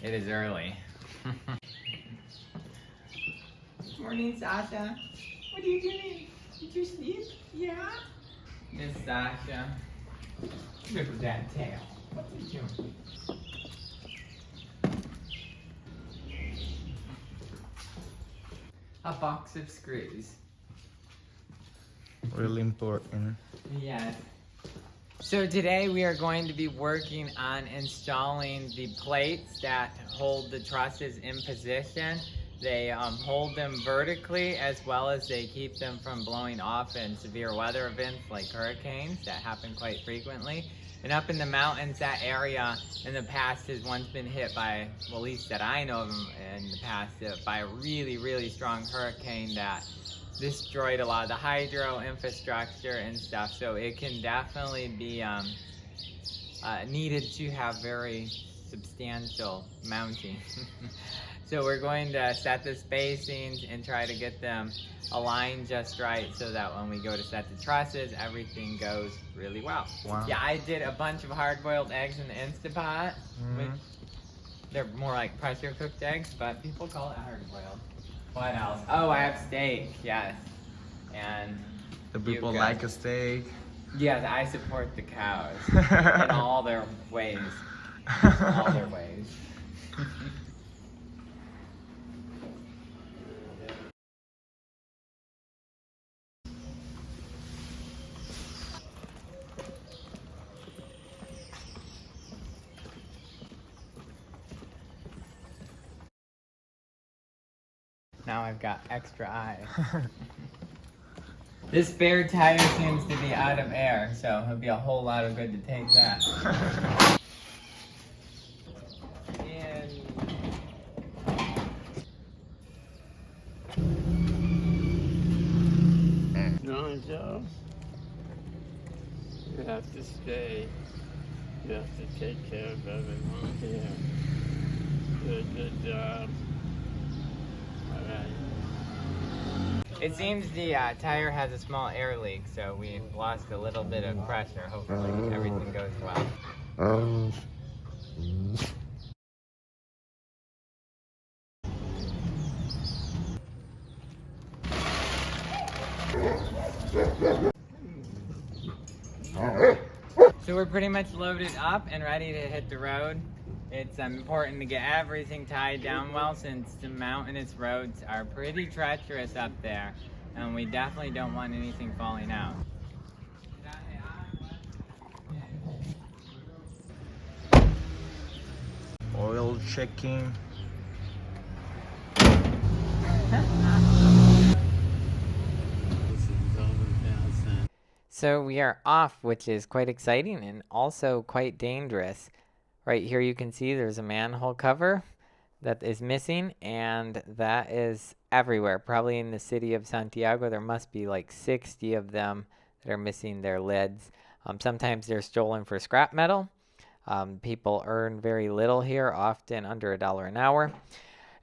It is early. Morning, Sasha. What are you doing? Did you sleep? Yeah? Miss Sasha. Look at that tail. What's it doing? A box of screws. Really important. Yes. So today we are going to be working on installing the plates that hold the trusses in position. They hold them vertically as well as they keep them from blowing off in severe weather events like hurricanes that happen quite frequently. And up in the mountains, that area in the past has once been hit by, well, at least that I know of in the past, by a really, really strong hurricane that destroyed a lot of the hydro infrastructure and stuff. So it can definitely be needed to have very substantial mounting. So we're going to set the spacings and try to get them aligned just right so that when we go to set the trusses, everything goes really well. Wow. Yeah, I did a bunch of hard-boiled eggs in the Instapot. Which they're more like pressure cooked eggs, but people call it hard-boiled. What else? Oh, I have steak, yes. And the people like a steak. Yes, I support the cows in all their ways. All their ways. Now I've got extra eyes. This spare tire seems to be out of air, so it'll be a whole lot of good to take that. No, Joe. You have to stay. You have to take care of everyone here. Good job. All right. It seems the tire has a small air leak, so we've lost a little bit of pressure. Hopefully everything goes well. So we're pretty much loaded up and ready to hit the road. It's important to get everything tied down well since the mountainous roads are pretty treacherous up there, and we definitely don't want anything falling out. Oil checking. So we are off, which is quite exciting and also quite dangerous. Right here you can see there's a manhole cover that is missing, and that is everywhere. Probably in the city of Santiago there must be like 60 of them that are missing their lids. Sometimes they're stolen for scrap metal. People earn very little here, often under $1 an hour.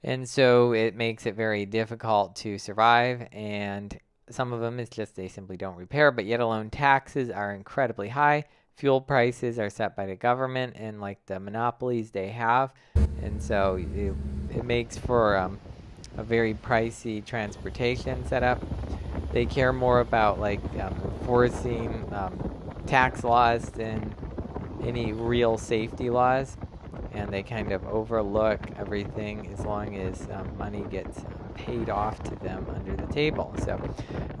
And so it makes it very difficult to survive, and some of them is just they simply don't repair, but yet alone taxes are incredibly high. Fuel prices are set by the government and like the monopolies they have, and so it makes for a very pricey transportation setup. They care more about like enforcing tax laws than any real safety laws, and they kind of overlook everything as long as money gets paid off to them under the table. So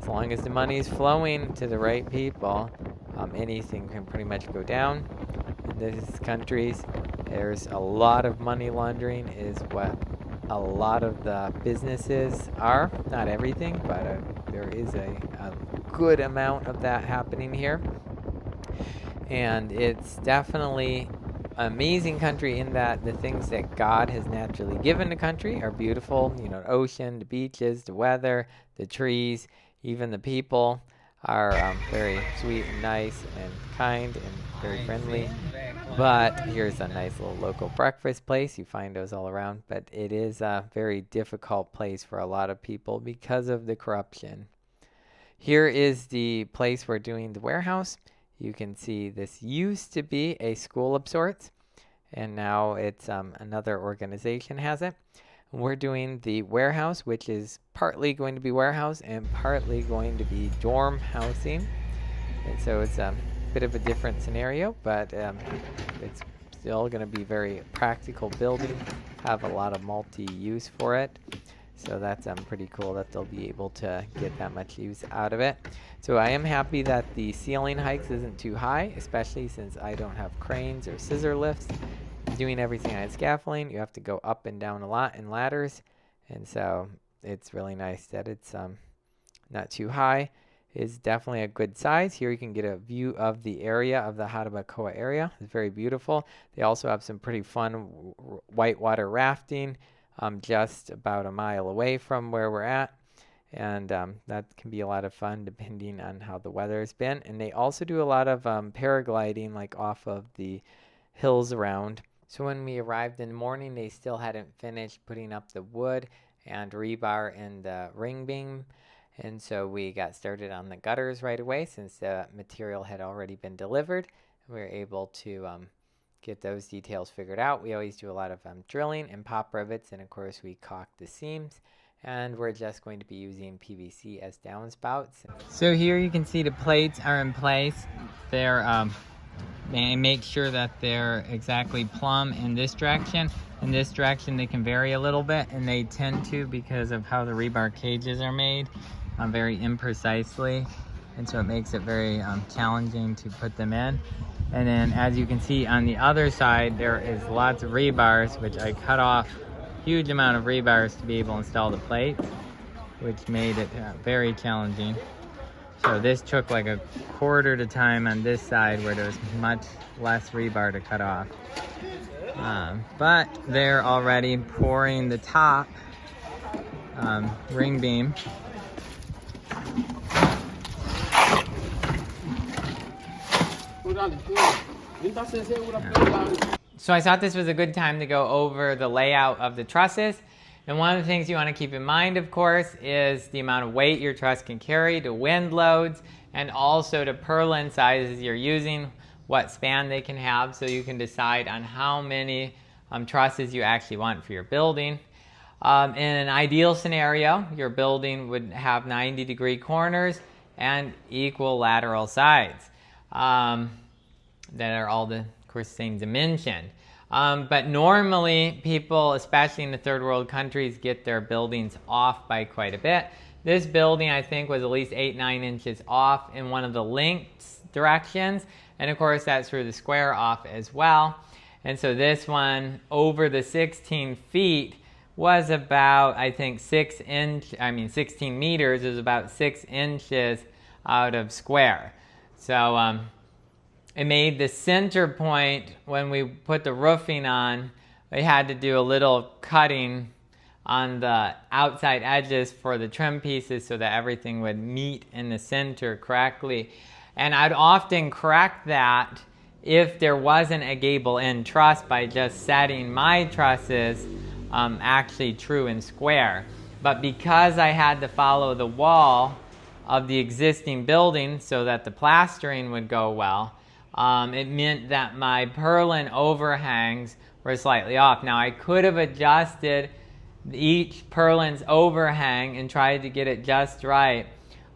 as long as the money is flowing to the right people, anything can pretty much go down. In these countries, there's a lot of money laundering is what a lot of the businesses are. Not everything, but there is a good amount of that happening here. And it's definitely an amazing country in that the things that God has naturally given the country are beautiful. You know, the ocean, the beaches, the weather, the trees, even the people are very sweet and nice and kind and very friendly. But here's a nice little local breakfast place. You find those all around. But it is a very difficult place for a lot of people because of the corruption. Here is the place we're doing the warehouse. You can see this used to be a school of sorts. and now it's another organization has it. We're doing the warehouse, which is partly going to be warehouse and partly going to be dorm housing. And so it's a bit of a different scenario, but it's still going to be very practical building, have a lot of multi-use for it. So that's pretty cool that they'll be able to get that much use out of it. So I am happy that the ceiling heights isn't too high, especially since I don't have cranes or scissor lifts. Doing everything on scaffolding, you have to go up and down a lot in ladders. And so it's really nice that it's not too high. Is definitely a good size. Here you can get a view of the area of the Harabakoa area. It's very beautiful. They also have some pretty fun whitewater rafting just about a mile away from where we're at. And that can be a lot of fun depending on how the weather has been. And they also do a lot of paragliding like off of the hills around. So when we arrived in the morning, they still hadn't finished putting up the wood and rebar and the ring beam. And so we got started on the gutters right away since the material had already been delivered. We were able to get those details figured out. We always do a lot of drilling and pop rivets, and of course we caulk the seams. And we're just going to be using PVC as downspouts. So here you can see the plates are in place. They're make sure that they're exactly plumb in this direction. In this direction they can vary a little bit, and they tend to because of how the rebar cages are made very imprecisely, and so it makes it very challenging to put them in. And then as you can see on the other side, there is lots of rebars, which I cut off a huge amount of rebars to be able to install the plates, which made it very challenging. So this took like a quarter the time on this side where there was much less rebar to cut off. But they're already pouring the top ring beam. So I thought this was a good time to go over the layout of the trusses. And one of the things you want to keep in mind, of course, is the amount of weight your truss can carry, the wind loads, and also the purlin sizes you're using, what span they can have, so you can decide on how many trusses you actually want for your building. In an ideal scenario, your building would have 90-degree corners and equal lateral sides that are all the, of course, same dimension. But normally people, especially in the third world countries, get their buildings off by quite a bit. This building, I think, was at least 8-9 inches off in one of the linked directions. And of course, that's through the square off as well. And so this one, over the 16 feet, was about, I think, 16 meters is about 6 inches out of square. So it made the center point when we put the roofing on. We had to do a little cutting on the outside edges for the trim pieces so that everything would meet in the center correctly. And I'd often correct that if there wasn't a gable end truss by just setting my trusses actually true and square. But because I had to follow the wall of the existing building so that the plastering would go well, it meant that my purlin overhangs were slightly off. Now I could have adjusted each purlin's overhang and tried to get it just right,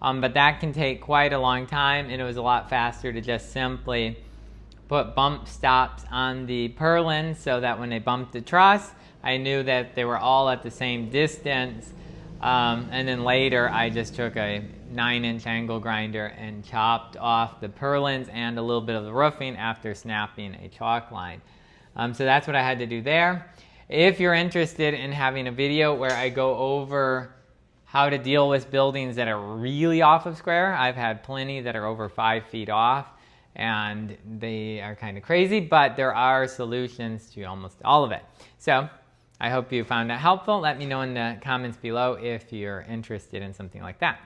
but that can take quite a long time, and it was a lot faster to just simply put bump stops on the purlin so that when they bumped the truss, I knew that they were all at the same distance. And then later I just took a 9-inch angle grinder and chopped off the purlins and a little bit of the roofing after snapping a chalk line. So that's what I had to do there. If you're interested in having a video where I go over how to deal with buildings that are really off of square, I've had plenty that are over 5 feet off, and they are kind of crazy, but there are solutions to almost all of it. So I hope you found that helpful. Let me know in the comments below if you're interested in something like that.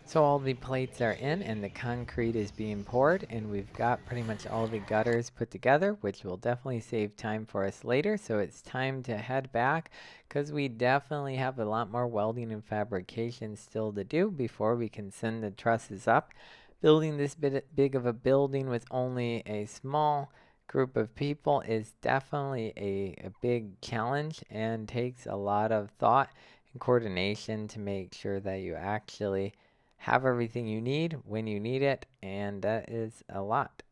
So all the plates are in and the concrete is being poured, and we've got pretty much all the gutters put together, which will definitely save time for us later. So it's time to head back because we definitely have a lot more welding and fabrication still to do before we can send the trusses up. Building this big of a building with only a small group of people is definitely a big challenge and takes a lot of thought and coordination to make sure that you actually have everything you need when you need it, and that is a lot.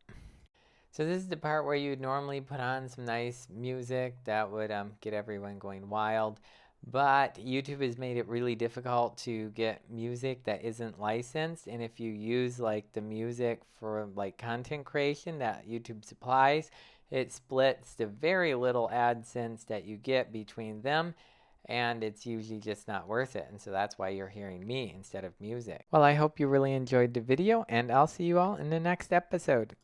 So this is the part where you'd normally put on some nice music that would get everyone going wild. But YouTube has made it really difficult to get music that isn't licensed. And if you use like the music for like content creation that YouTube supplies, it splits the very little AdSense that you get between them. And it's usually just not worth it. And so that's why you're hearing me instead of music. Well, I hope you really enjoyed the video, and I'll see you all in the next episode.